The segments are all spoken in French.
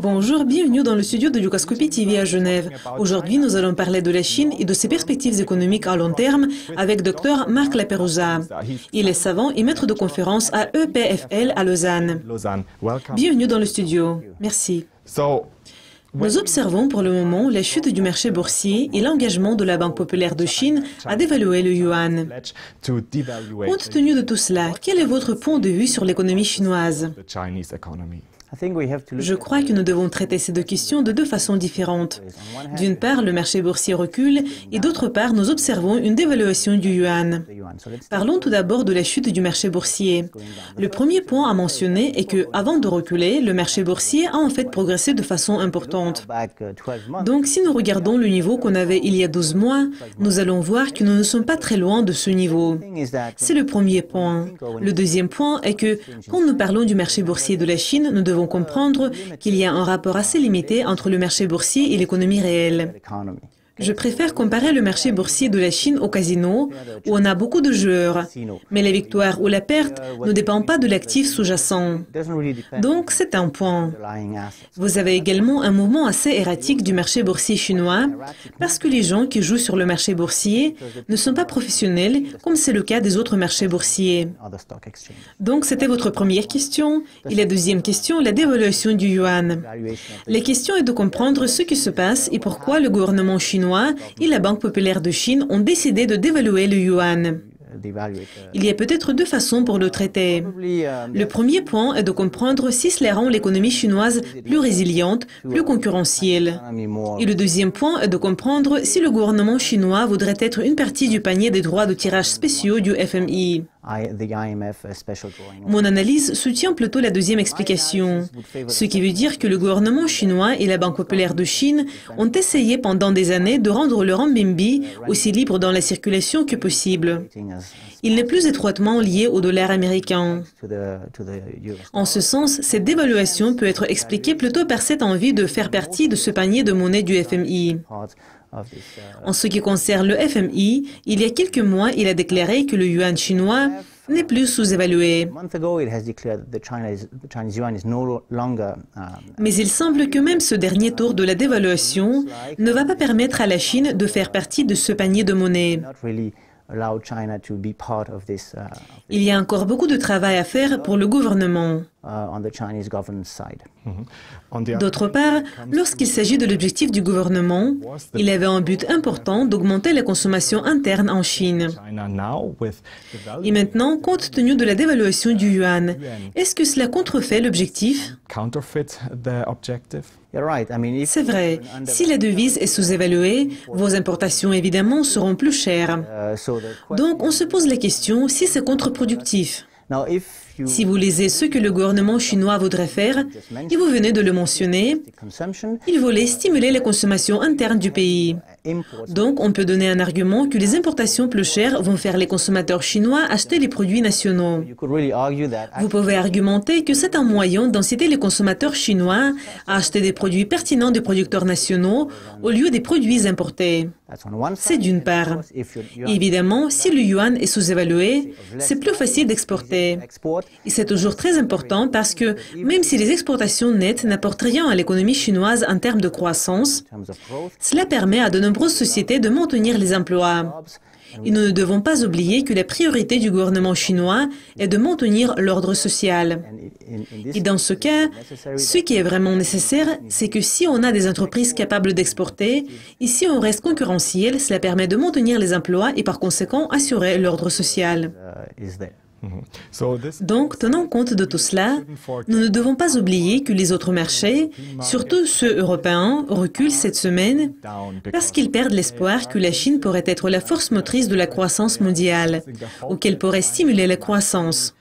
Bonjour, bienvenue dans le studio de Dukascopy TV à Genève. Aujourd'hui, nous allons parler de la Chine et de ses perspectives économiques à long terme avec Dr Marc Laperosa. Il est savant et maître de conférence à EPFL à Lausanne. Bienvenue dans le studio. Merci. Nous observons pour le moment la chute du marché boursier et l'engagement de la Banque populaire de Chine à dévaluer le yuan. Compte tenu de tout cela, quel est votre point de vue sur l'économie chinoise? Je crois que nous devons traiter ces deux questions de deux façons différentes. D'une part, le marché boursier recule et d'autre part, nous observons une dévaluation du yuan. Parlons tout d'abord de la chute du marché boursier. Le premier point à mentionner est que, avant de reculer, le marché boursier a en fait progressé de façon importante. Donc, si nous regardons le niveau qu'on avait il y a 12 mois, nous allons voir que nous ne sommes pas très loin de ce niveau. C'est le premier point. Le deuxième point est que, quand nous parlons du marché boursier de la Chine, nous devons comprendre qu'il y a un rapport assez limité entre le marché boursier et l'économie réelle. Je préfère comparer le marché boursier de la Chine au casino, où on a beaucoup de joueurs. Mais la victoire ou la perte ne dépend pas de l'actif sous-jacent. Donc, c'est un point. Vous avez également un mouvement assez erratique du marché boursier chinois, parce que les gens qui jouent sur le marché boursier ne sont pas professionnels, comme c'est le cas des autres marchés boursiers. Donc, c'était votre première question. Et la deuxième question, la dévaluation du yuan. La question est de comprendre ce qui se passe et pourquoi le gouvernement chinois et la Banque populaire de Chine ont décidé de dévaluer le yuan. Il y a peut-être deux façons pour le traiter. Le premier point est de comprendre si cela rend l'économie chinoise plus résiliente, plus concurrentielle. Et le deuxième point est de comprendre si le gouvernement chinois voudrait être une partie du panier des droits de tirage spéciaux du FMI. Mon analyse soutient plutôt la deuxième explication, ce qui veut dire que le gouvernement chinois et la Banque populaire de Chine ont essayé pendant des années de rendre le renminbi aussi libre dans la circulation que possible. Il n'est plus étroitement lié au dollar américain. En ce sens, cette dévaluation peut être expliquée plutôt par cette envie de faire partie de ce panier de monnaie du FMI. En ce qui concerne le FMI, il y a quelques mois, il a déclaré que le yuan chinois n'est plus sous-évalué. Mais il semble que même ce dernier tour de la dévaluation ne va pas permettre à la Chine de faire partie de ce panier de monnaie. Il y a encore beaucoup de travail à faire pour le gouvernement. D'autre part, lorsqu'il s'agit de l'objectif du gouvernement, il avait un but important d'augmenter la consommation interne en Chine. Et maintenant, compte tenu de la dévaluation du yuan, est-ce que cela contrefait l'objectif? C'est vrai. Si la devise est sous-évaluée, vos importations évidemment seront plus chères. Donc on se pose la question si c'est contre-productif. Si vous lisez ce que le gouvernement chinois voudrait faire, et vous venez de le mentionner, il voulait stimuler la consommation interne du pays. Donc, on peut donner un argument que les importations plus chères vont faire les consommateurs chinois acheter les produits nationaux. Vous pouvez argumenter que c'est un moyen d'inciter les consommateurs chinois à acheter des produits pertinents des producteurs nationaux au lieu des produits importés. C'est d'une part. Évidemment, si le yuan est sous-évalué, c'est plus facile d'exporter. Et c'est toujours très important parce que même si les exportations nettes n'apportent rien à l'économie chinoise en termes de croissance, cela permet à de nombreuses sociétés de maintenir les emplois. Et nous ne devons pas oublier que la priorité du gouvernement chinois est de maintenir l'ordre social. Et dans ce cas, ce qui est vraiment nécessaire, c'est que si on a des entreprises capables d'exporter, et si on reste concurrentiel, cela permet de maintenir les emplois et par conséquent assurer l'ordre social. Donc, tenant compte de tout cela, nous ne devons pas oublier que les autres marchés, surtout ceux européens, reculent cette semaine parce qu'ils perdent l'espoir que la Chine pourrait être la force motrice de la croissance mondiale, ou qu'elle pourrait stimuler la croissance.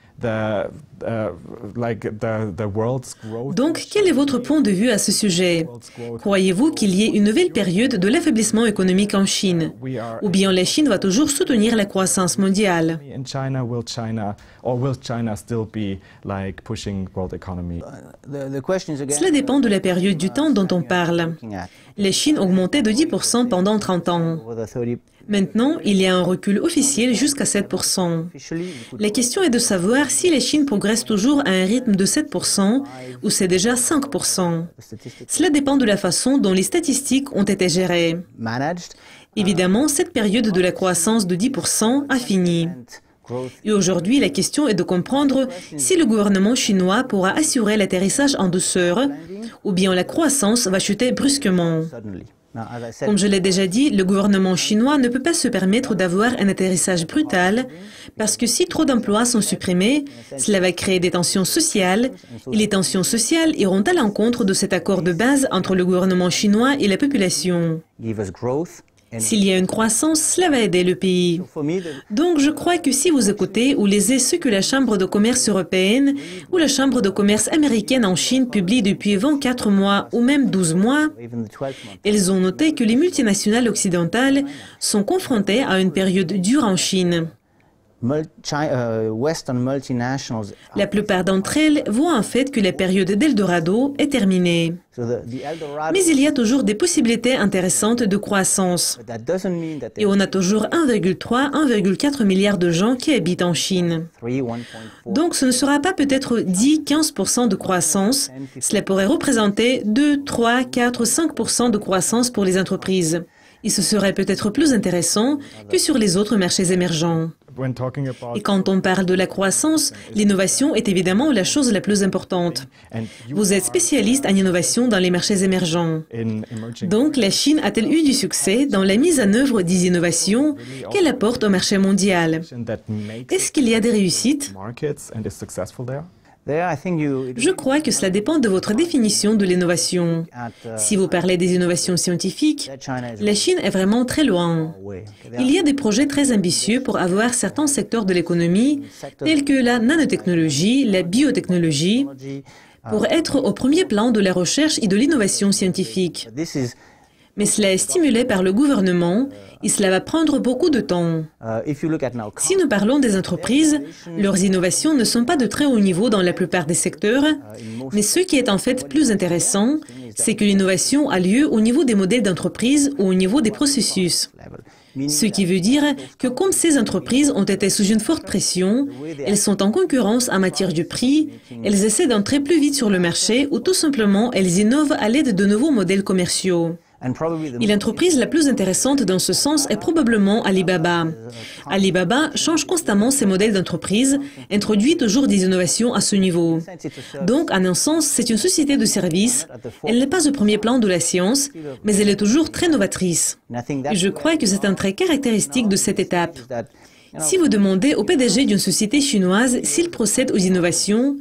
Donc, quel est votre point de vue à ce sujet? Croyez-vous qu'il y ait une nouvelle période de l'affaiblissement économique en Chine? Ou bien la Chine va toujours soutenir la croissance mondiale? Cela dépend de la période du temps dont on parle. La Chine augmentait de 10% pendant 30 ans. Maintenant, il y a un recul officiel jusqu'à 7%. La question est de savoir si la Chine progresse toujours à un rythme de 7% ou c'est déjà 5%. Cela dépend de la façon dont les statistiques ont été gérées. Évidemment, cette période de la croissance de 10% a fini. Et aujourd'hui, la question est de comprendre si le gouvernement chinois pourra assurer l'atterrissage en douceur ou bien la croissance va chuter brusquement. Comme je l'ai déjà dit, le gouvernement chinois ne peut pas se permettre d'avoir un atterrissage brutal parce que si trop d'emplois sont supprimés, cela va créer des tensions sociales et les tensions sociales iront à l'encontre de cet accord de base entre le gouvernement chinois et la population. S'il y a une croissance, cela va aider le pays. Donc, je crois que si vous écoutez ou lisez ce que la Chambre de commerce européenne ou la Chambre de commerce américaine en Chine publie depuis 24 mois ou même 12 mois, elles ont noté que les multinationales occidentales sont confrontées à une période dure en Chine. La plupart d'entre elles voient en fait que la période d'Eldorado est terminée. Mais il y a toujours des possibilités intéressantes de croissance. Et on a toujours 1,3-1,4 milliard de gens qui habitent en Chine. Donc ce ne sera pas peut-être 10-15% de croissance. Cela pourrait représenter 2, 3, 4, 5% de croissance pour les entreprises. Et ce serait peut-être plus intéressant que sur les autres marchés émergents. Et quand on parle de la croissance, l'innovation est évidemment la chose la plus importante. Vous êtes spécialiste en innovation dans les marchés émergents. Donc, la Chine a-t-elle eu du succès dans la mise en œuvre des innovations qu'elle apporte au marché mondial? Est-ce qu'il y a des réussites? Je crois que cela dépend de votre définition de l'innovation. Si vous parlez des innovations scientifiques, la Chine est vraiment très loin. Il y a des projets très ambitieux pour avoir certains secteurs de l'économie, tels que la nanotechnologie, la biotechnologie, pour être au premier plan de la recherche et de l'innovation scientifique. Mais cela est stimulé par le gouvernement et cela va prendre beaucoup de temps. Si nous parlons des entreprises, leurs innovations ne sont pas de très haut niveau dans la plupart des secteurs, mais ce qui est en fait plus intéressant, c'est que l'innovation a lieu au niveau des modèles d'entreprise ou au niveau des processus. Ce qui veut dire que comme ces entreprises ont été sous une forte pression, elles sont en concurrence en matière de prix, elles essaient d'entrer plus vite sur le marché ou tout simplement elles innovent à l'aide de nouveaux modèles commerciaux. Et l'entreprise la plus intéressante dans ce sens est probablement Alibaba. Alibaba change constamment ses modèles d'entreprise, introduit toujours des innovations à ce niveau. Donc, en un sens, c'est une société de services. Elle n'est pas au premier plan de la science, mais elle est toujours très novatrice. Et je crois que c'est un trait caractéristique de cette étape. Si vous demandez au PDG d'une société chinoise s'il procède aux innovations,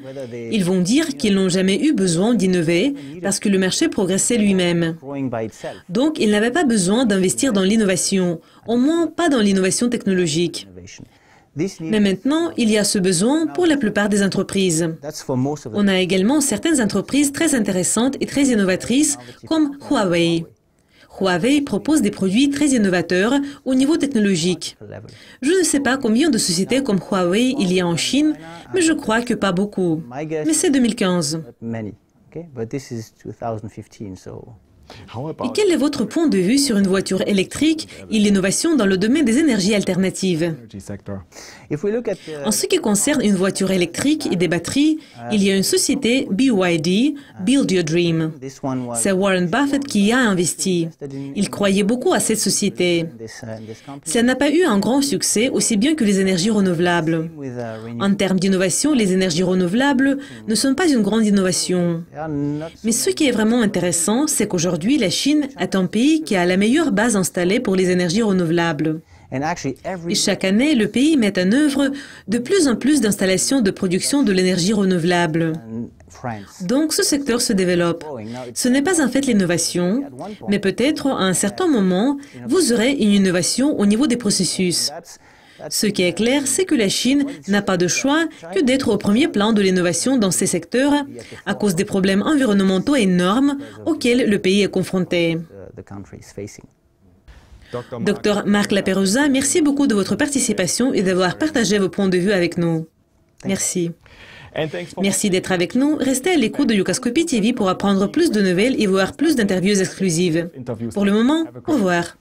ils vont dire qu'ils n'ont jamais eu besoin d'innover parce que le marché progressait lui-même. Donc, ils n'avaient pas besoin d'investir dans l'innovation, au moins pas dans l'innovation technologique. Mais maintenant, il y a ce besoin pour la plupart des entreprises. On a également certaines entreprises très intéressantes et très innovatrices comme Huawei. Huawei propose des produits très innovateurs au niveau technologique. Je ne sais pas combien de sociétés comme Huawei il y a en Chine, mais je crois que pas beaucoup. Mais c'est 2015. Et quel est votre point de vue sur une voiture électrique et l'innovation dans le domaine des énergies alternatives? En ce qui concerne une voiture électrique et des batteries, il y a une société BYD, Build Your Dream. C'est Warren Buffett qui y a investi. Il croyait beaucoup à cette société. Ça n'a pas eu un grand succès, aussi bien que les énergies renouvelables. En termes d'innovation, les énergies renouvelables ne sont pas une grande innovation. Mais ce qui est vraiment intéressant, c'est qu'aujourd'hui, la Chine est un pays qui a la meilleure base installée pour les énergies renouvelables. Et chaque année, le pays met en œuvre de plus en plus d'installations de production de l'énergie renouvelable. Donc, ce secteur se développe. Ce n'est pas en fait l'innovation, mais peut-être à un certain moment, vous aurez une innovation au niveau des processus. Ce qui est clair, c'est que la Chine n'a pas de choix que d'être au premier plan de l'innovation dans ces secteurs à cause des problèmes environnementaux énormes auxquels le pays est confronté. Dr Marc Laperosa, merci beaucoup de votre participation et d'avoir partagé vos points de vue avec nous. Merci. Merci d'être avec nous. Restez à l'écoute de Yucascopy TV pour apprendre plus de nouvelles et voir plus d'interviews exclusives. Pour le moment, au revoir.